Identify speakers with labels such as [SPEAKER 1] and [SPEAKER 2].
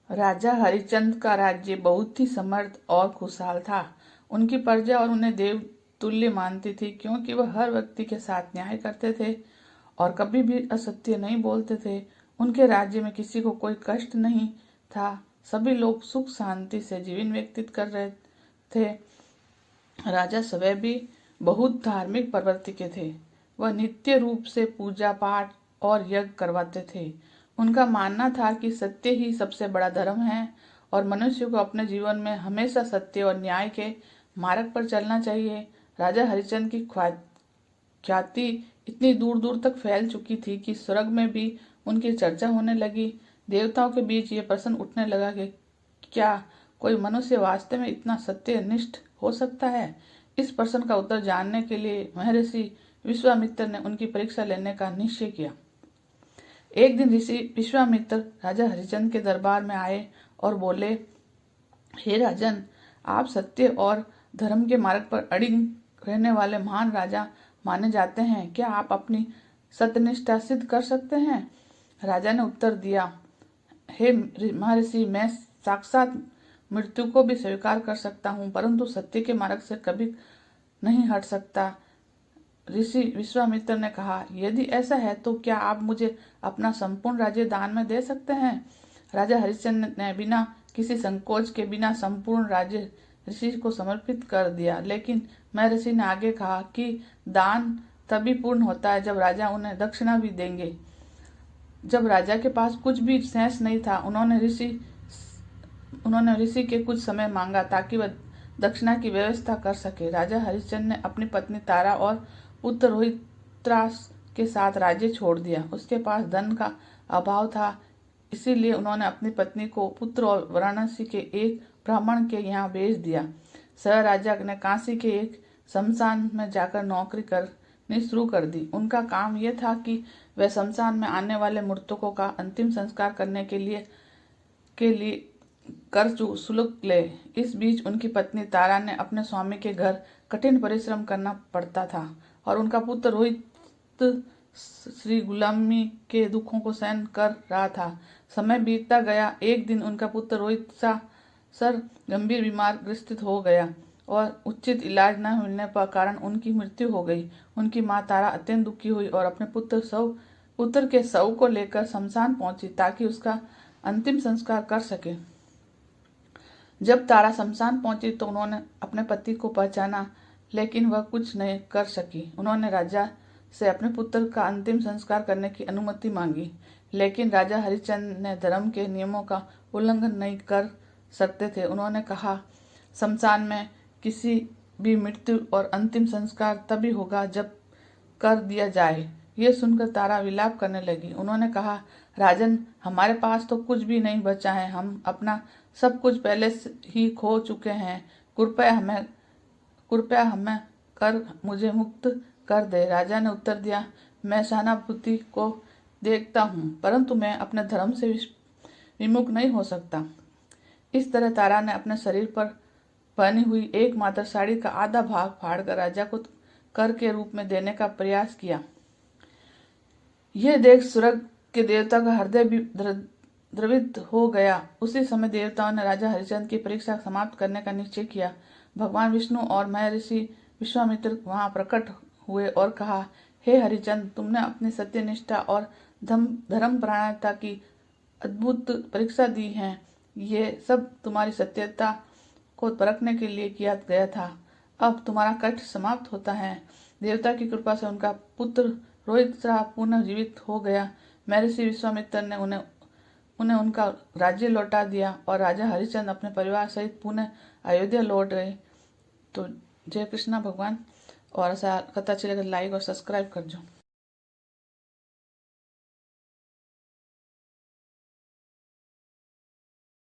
[SPEAKER 1] राजा हरिश्चंद्र का राज्य बहुत ही समृद्ध और खुशहाल था। उनकी प्रजा और उन्हें देव तुल्य मानती थी, क्योंकि वह हर व्यक्ति के साथ न्याय करते थे और कभी भी असत्य नहीं बोलते थे। उनके राज्य में किसी को कोई कष्ट नहीं था। सभी लोग सुख शांति से जीवन व्यतीत कर रहे थे। राजा स्वयं भी बहुत धार्मिक प्रवृत्ति के थे। वह नित्य रूप से पूजा पाठ और यज्ञ करवाते थे। उनका मानना था कि सत्य ही सबसे बड़ा धर्म है और मनुष्य को अपने जीवन में हमेशा सत्य और न्याय के मार्ग पर चलना चाहिए। राजा हरिश्चंद्र की ख्याति इतनी दूर दूर तक फैल चुकी थी कि स्वर्ग में भी उनकी चर्चा होने लगी। देवताओं के बीच ये प्रश्न उठने लगा कि क्या कोई मनुष्य वास्तव में इतना सत्यनिष्ठ हो सकता है। इस प्रश्न का उत्तर जानने के लिए महर्षि विश्वामित्र ने उनकी परीक्षा लेने का निश्चय किया। एक दिन ऋषि विश्वामित्र राजा हरिश्चंद्र के दरबार में आए और बोले, हे राजन, आप सत्य और धर्म के मार्ग पर अड़िग रहने वाले महान राजा माने जाते हैं। क्या आप अपनी सत्यनिष्ठा सिद्ध कर सकते हैं? राजा ने उत्तर दिया, हे महर्षि, मैं साक्षात मृत्यु को भी स्वीकार कर सकता हूँ, परंतु सत्य के मार्ग से कभी नहीं हट सकता। ऋषि विश्वामित्र ने कहा, यदि ऐसा है तो क्या आप मुझे अपना संपूर्ण राज्य दान में दे सकते हैं? राजा हरिश्चंद्र ने बिना किसी संकोच के बिना संपूर्ण राज्य ऋषि को समर्पित कर दिया। लेकिन महर्षि ने आगे कहा कि दान तभी पूर्ण होता है जब राजा उन्हें दक्षिणा भी देंगे। जब राजा के पास कुछ भी शेष नहीं था, उन्होंने ऋषि के कुछ समय मांगा ताकि वह दक्षिणा की व्यवस्था कर सके। राजा हरिश्चंद्र ने अपनी पत्नी तारा और पुत्र रोहित्रास के साथ राज्य छोड़ दिया। उसके पास धन का अभाव था, इसीलिए उन्होंने अपनी पत्नी को पुत्र और वाराणसी के एक ब्राह्मण के यहाँ भेज दिया। सह राजा ने काशी के एक शमशान में जाकर नौकरी करनी शुरू कर दी। उनका काम यह था कि वह शमशान में आने वाले मृतकों का अंतिम संस्कार करने के लिए कर शुल्क ले। इस बीच उनकी पत्नी तारा ने अपने स्वामी के घर कठिन परिश्रम करना पड़ता था और उनका पुत्र रोहित श्री गुलामी के दुखों को सहन कर रहा था। समय बीतता गया। एक दिन उनका पुत्र रोहित सर गंभीर बीमार ग्रसित हो गया और उचित इलाज न मिलने पर कारण उनकी मृत्यु हो गई। उनकी माँ तारा अत्यंत दुखी हुई और अपने पुत्र के शव को लेकर शमशान पहुंची ताकि उसका अंतिम संस्कार कर सके। जब तारा शमशान पहुंची तो उन्होंने अपने पति को पहचाना, लेकिन वह कुछ नहीं कर सकी। उन्होंने राजा से अपने पुत्र का अंतिम संस्कार करने की अनुमति मांगी, लेकिन राजा हरिश्चंद्र ने धर्म के नियमों का उल्लंघन नहीं कर सकते थे। उन्होंने कहा, शमशान में किसी भी मृत्यु और अंतिम संस्कार तभी होगा जब कर दिया जाए। यह सुनकर तारा विलाप करने लगी। उन्होंने कहा, राजन, हमारे पास तो कुछ भी नहीं बचा है। हम अपना सब कुछ पहले से ही खो चुके हैं। कृपया हमें कर मुझे मुक्त कर दे। राजा ने उत्तर दिया, मैं सहानुभूति को देखता हूँ, परंतु मैं अपने धर्म से विमुख नहीं हो सकता। इस तरह तारा ने अपने शरीर पर पहनी हुई एकमात्र साड़ी का आधा भाग फाड़कर राजा को कर के रूप में देने का प्रयास किया। यह देख स्वर्ग के देवता का हृदय भी द्रवित हो गया। उसी समय देवताओं ने राजा हरिश्चंद्र की परीक्षा समाप्त करने का निश्चय किया। भगवान विष्णु और महर्षि विश्वामित्र वहां प्रकट हुए और कहा, हे हरिश्चंद्र, तुमने अपनी सत्यनिष्ठा और धर्मपरायणता की अद्भुत परीक्षा दी है। ये सब तुम्हारी सत्यता को परखने के लिए किया गया था। अब तुम्हारा कष्ट समाप्त होता है। देवता की कृपा से उनका पुत्र रोहित पुनः जीवित हो गया। महर्षि विश्वामित्र ने उन्हें उनका राज्य लौटा दिया और राजा हरिश्चंद्र अपने परिवार सहित पुनः अयोध्या लौट गए। तो जय कृष्णा भगवान। और ऐसा कथा अच्छी लगे लाइक और सब्सक्राइब कर दो।